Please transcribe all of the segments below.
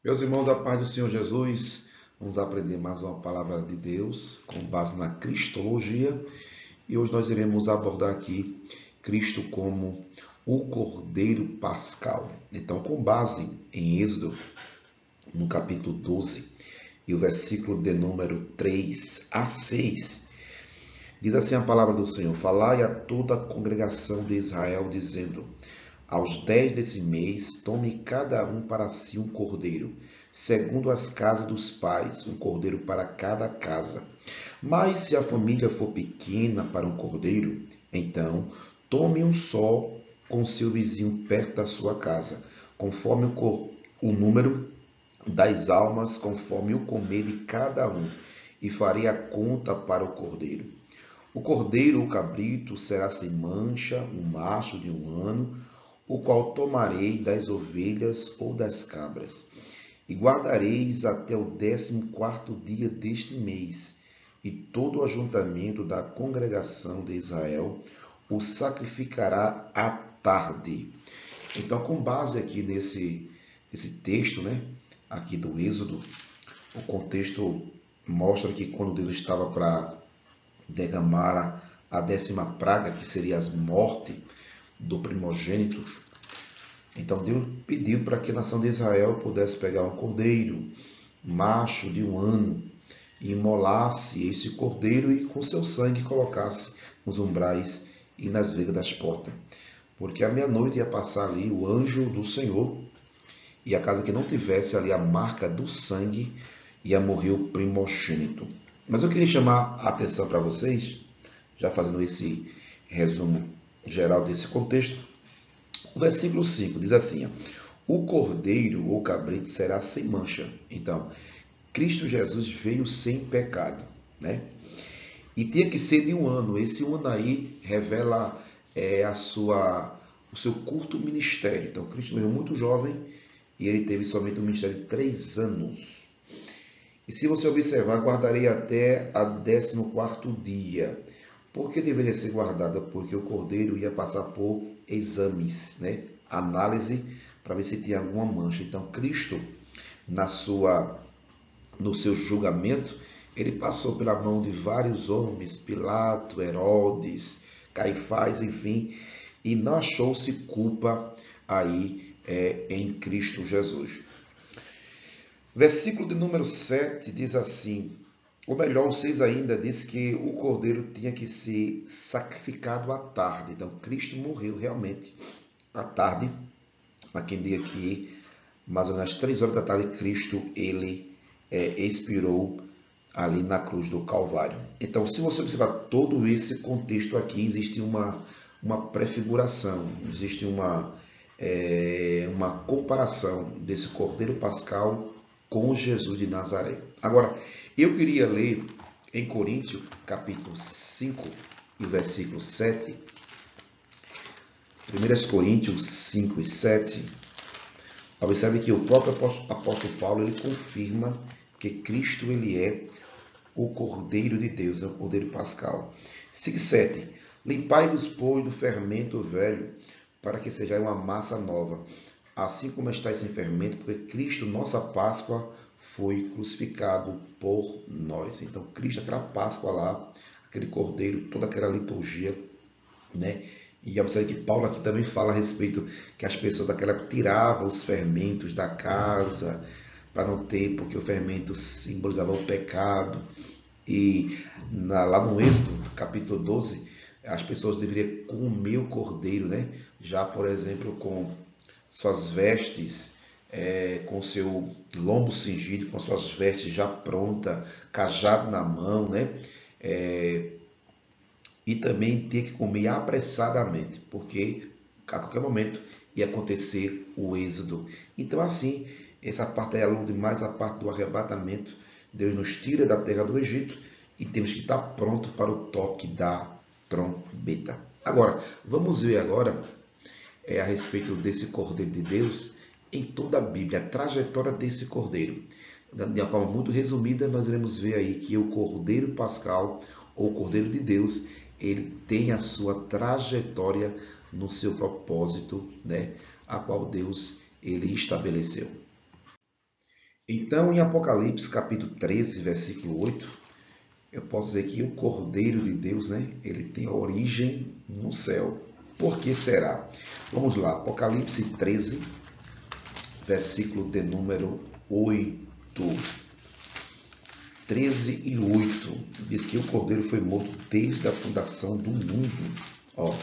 Meus irmãos, da paz do Senhor Jesus, vamos aprender mais uma palavra de Deus com base na Cristologia. E hoje nós iremos abordar aqui Cristo como o Cordeiro Pascal. Então, com base em Êxodo, no capítulo 12, e o versículo de número 3 a 6, diz assim a palavra do Senhor: Falai a toda a congregação de Israel, dizendo: aos 10 desse mês, tome cada um para si um cordeiro, segundo as casas dos pais, um cordeiro para cada casa. Mas se a família for pequena para um cordeiro, então tome um só com seu vizinho perto da sua casa, conforme o número das almas, conforme o comer de cada um, e farei a conta para o cordeiro. O cordeiro ou cabrito será sem mancha, um macho de 1 ano, o qual tomarei das ovelhas ou das cabras. E guardareis até o 14º dia deste mês, e todo o ajuntamento da congregação de Israel o sacrificará à tarde. Então, com base aqui nesse texto, aqui do Êxodo, o contexto mostra que quando Deus estava para derramar a 10ª praga, que seria as mortes do primogênito, então Deus pediu para que a nação de Israel pudesse pegar um cordeiro, macho de 1 ano, e imolasse esse cordeiro e com seu sangue colocasse nos umbrais e nas vigas das portas. Porque à meia-noite ia passar ali o anjo do Senhor, e a casa que não tivesse ali a marca do sangue ia morrer o primogênito. Mas eu queria chamar a atenção para vocês, já fazendo esse resumo geral desse contexto. O versículo 5 diz assim: o cordeiro ou cabrito será sem mancha. Então, Cristo Jesus veio sem pecado, E tinha que ser de 1 ano. Esse 1 ano aí revela o seu curto ministério. Então, Cristo morreu muito jovem e ele teve somente um ministério de 3 anos. E se você observar, guardarei até a 14º dia. Por que deveria ser guardada? Porque o cordeiro ia passar por exames, análise, para ver se tinha alguma mancha. Então, Cristo, no seu julgamento, ele passou pela mão de vários homens, Pilato, Herodes, Caifás, enfim, e não achou-se culpa aí em Cristo Jesus. Versículo de número 7 diz assim, ou melhor, o 6 ainda diz que o cordeiro tinha que ser sacrificado à tarde. Então, Cristo morreu realmente à tarde, naquele dia que, mais ou menos às 3 horas da tarde, Cristo ele expirou ali na cruz do Calvário. Então, se você observar todo esse contexto aqui, existe uma prefiguração, existe uma comparação desse cordeiro pascal com Jesus de Nazaré. Agora, eu queria ler em Coríntios, capítulo 5, e versículo 7. 1 Coríntios 5 e 7. Observe que o próprio apóstolo Paulo ele confirma que Cristo ele é o Cordeiro de Deus, é o Cordeiro Pascal. 5:7. Limpai-vos, pois, do fermento velho, para que sejais uma massa nova, assim como estáis sem fermento, porque Cristo, nossa Páscoa, foi crucificado por nós. Então, Cristo, aquela Páscoa lá, aquele Cordeiro, toda aquela liturgia, E observe que Paulo aqui também fala a respeito que as pessoas daquela época tiravam os fermentos da casa, para não ter, porque o fermento simbolizava o pecado. E lá no Êxodo, capítulo 12, as pessoas deveriam comer o cordeiro, já, por exemplo, com suas vestes, com seu lombo cingido, com suas vestes já pronta, cajado na mão, e também ter que comer apressadamente, porque a qualquer momento ia acontecer o êxodo. Então, assim, essa parte é longa demais, a parte do arrebatamento. Deus nos tira da terra do Egito e temos que estar pronto para o toque da trombeta. Agora, vamos ver agora a respeito desse Cordeiro de Deus em toda a Bíblia, a trajetória desse Cordeiro. De uma forma muito resumida, nós iremos ver aí que o Cordeiro Pascal, ou Cordeiro de Deus, ele tem a sua trajetória no seu propósito, a qual Deus ele estabeleceu. Então, em Apocalipse, capítulo 13, versículo 8, eu posso dizer que o Cordeiro de Deus, né, ele tem origem no céu. Por que será? Vamos lá, Apocalipse 13, versículo de número 8. 13 e 8 diz que o Cordeiro foi morto desde a fundação do mundo. Ó,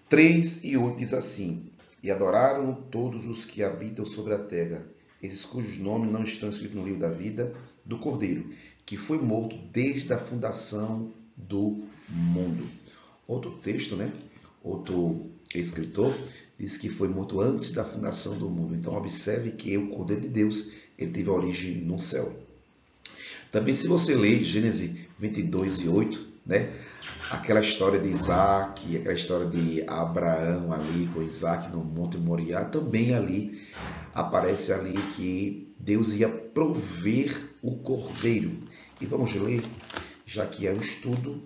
3 e 8 diz assim: E adoraram todos os que habitam sobre a terra, esses cujos nomes não estão escritos no livro da vida do Cordeiro, que foi morto desde a fundação do mundo. Outro texto, né? Outro escritor diz que foi morto antes da fundação do mundo. Então observe que o Cordeiro de Deus, ele teve origem no céu. Também se você ler Gênesis 22 e 8, né? Aquela história de Isaac, aquela história de Abraão ali com Isaac no Monte Moriá, também ali aparece ali que Deus ia prover o cordeiro. E vamos ler, já que é um estudo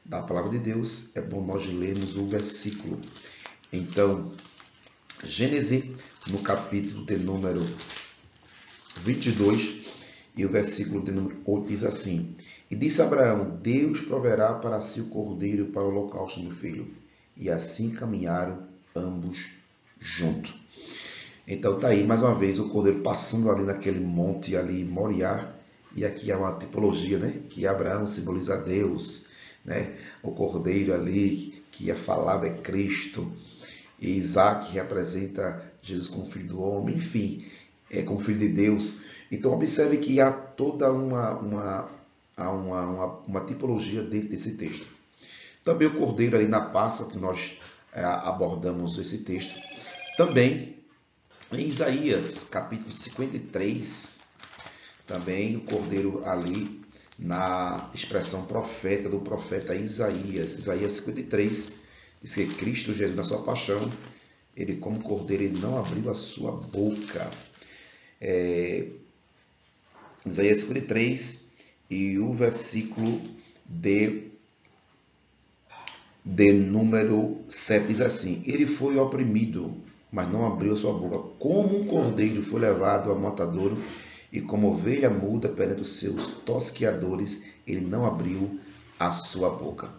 da palavra de Deus, é bom nós lermos o versículo. Então, Gênesis, no capítulo de número 22, e o versículo de número 8 diz assim: E disse Abraão: Deus proverá para si o cordeiro para o holocausto do filho. E assim caminharam ambos juntos. Então tá aí mais uma vez o cordeiro passando ali naquele monte ali Moriá, e aqui é uma tipologia, né, que Abraão simboliza Deus, né? O cordeiro ali que é falado é Cristo, e Isaac representa Jesus como filho do homem, enfim, como filho de Deus. Então observe que há toda uma tipologia dentro desse texto. Também o cordeiro ali na Páscoa, que nós abordamos esse texto. Também em Isaías, capítulo 53, também o cordeiro ali na expressão profeta do profeta Isaías. Isaías 53 diz que Cristo Jesus, na sua paixão, ele como cordeiro, ele não abriu a sua boca. Isaías 53 e o versículo de número 7 diz assim: Ele foi oprimido, mas não abriu a sua boca. Como um cordeiro foi levado ao matadouro, e como ovelha muda perante os seus tosqueadores, ele não abriu a sua boca.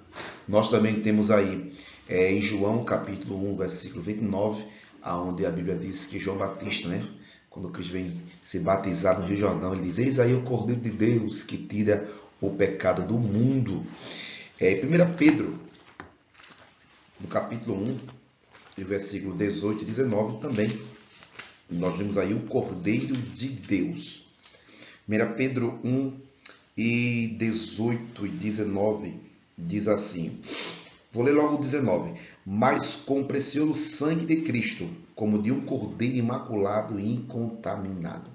Nós também temos aí em João capítulo 1, versículo 29, onde a Bíblia diz que João Batista, né, quando Cristo vem se batizar no Rio Jordão, ele diz: Eis aí o Cordeiro de Deus que tira o pecado do mundo. 1 Pedro, no capítulo 1, versículo 18 e 19, também nós vemos aí o Cordeiro de Deus. 1 Pedro 1 e 18 e 19 diz assim, vou ler logo o 19: Mas com o precioso sangue de Cristo, como de um cordeiro imaculado e incontaminado.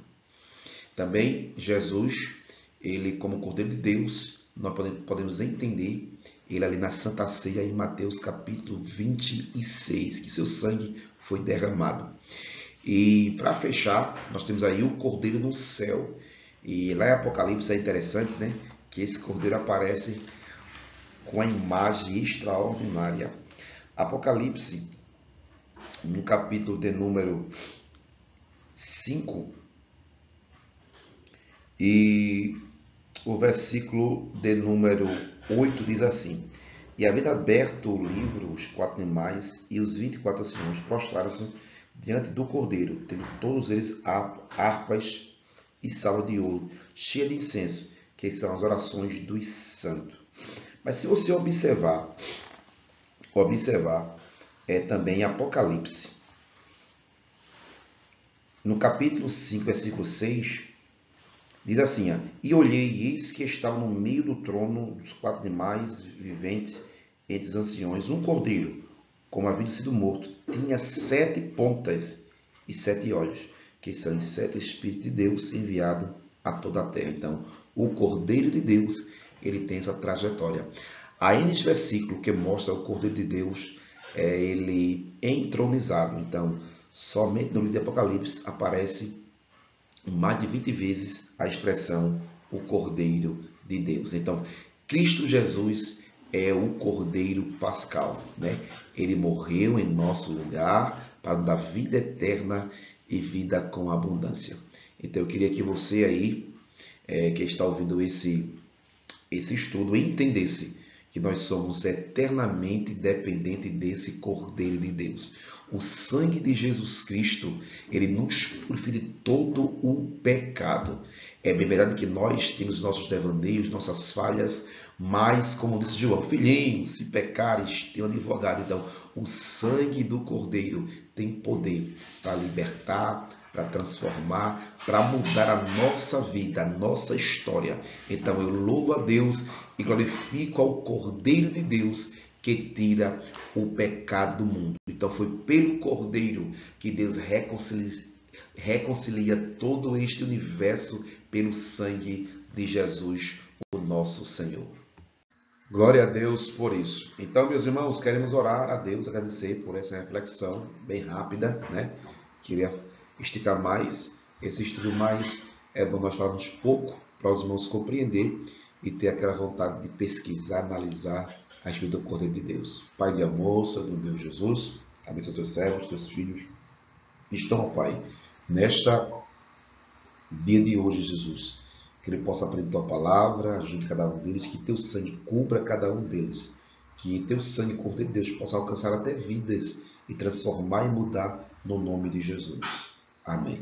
Também Jesus, ele como Cordeiro de Deus, nós podemos entender ele ali na Santa Ceia em Mateus capítulo 26, que seu sangue foi derramado. E para fechar, nós temos aí o Cordeiro no céu. E lá em Apocalipse é interessante, né, que esse Cordeiro aparece com a imagem extraordinária. Apocalipse, no capítulo de número 5, e o versículo de número 8 diz assim: E havendo aberto o livro, os 4 animais e os 24 anciãos prostraram-se diante do Cordeiro, tendo todos eles harpas e salva de ouro, cheia de incenso, que são as orações dos santos. Mas se você observar também Apocalipse, no capítulo 5, versículo 6, diz assim: E olhei, e eis que estava no meio do trono dos 4 animais viventes, entre os anciões, um cordeiro, como havia sido morto, tinha 7 pontas e 7 olhos, que são os 7 Espíritos de Deus enviados a toda a terra. Então, o Cordeiro de Deus, ele tem essa trajetória. Aí nesse versículo que mostra o Cordeiro de Deus, ele entronizado. Então, somente no livro de Apocalipse aparece mais de 20 vezes a expressão o Cordeiro de Deus. Então, Cristo Jesus é o Cordeiro Pascal, né? Ele morreu em nosso lugar para dar vida eterna e vida com abundância. Então eu queria que você aí, que está ouvindo esse estudo, entendesse que nós somos eternamente dependentes desse Cordeiro de Deus. O sangue de Jesus Cristo, ele nos purifica de todo o pecado. É bem verdade que nós temos nossos devaneios, nossas falhas, mas, como disse João, filhinho, se pecares, tem um advogado. Então, o sangue do Cordeiro tem poder para libertar, para transformar, para mudar a nossa vida, a nossa história. Então, eu louvo a Deus e glorifico ao Cordeiro de Deus que tira o pecado do mundo. Então, foi pelo Cordeiro que Deus reconcilia todo este universo pelo sangue de Jesus, o nosso Senhor. Glória a Deus por isso. Então, meus irmãos, queremos orar a Deus, agradecer por essa reflexão bem rápida, né? Queria esticar mais esse estudo, mas é bom nós falarmos pouco para os irmãos compreender e ter aquela vontade de pesquisar, analisar a respeito do Cordeiro de Deus. Pai de amor, Senhor Deus Jesus, abençoa teus servos, teus filhos. Estão, Pai, nesta dia de hoje, Jesus, que ele possa aprender tua palavra, ajude cada um deles, que teu sangue cubra cada um deles, que teu sangue, Cordeiro de Deus, possa alcançar até vidas e transformar e mudar no nome de Jesus. Amém.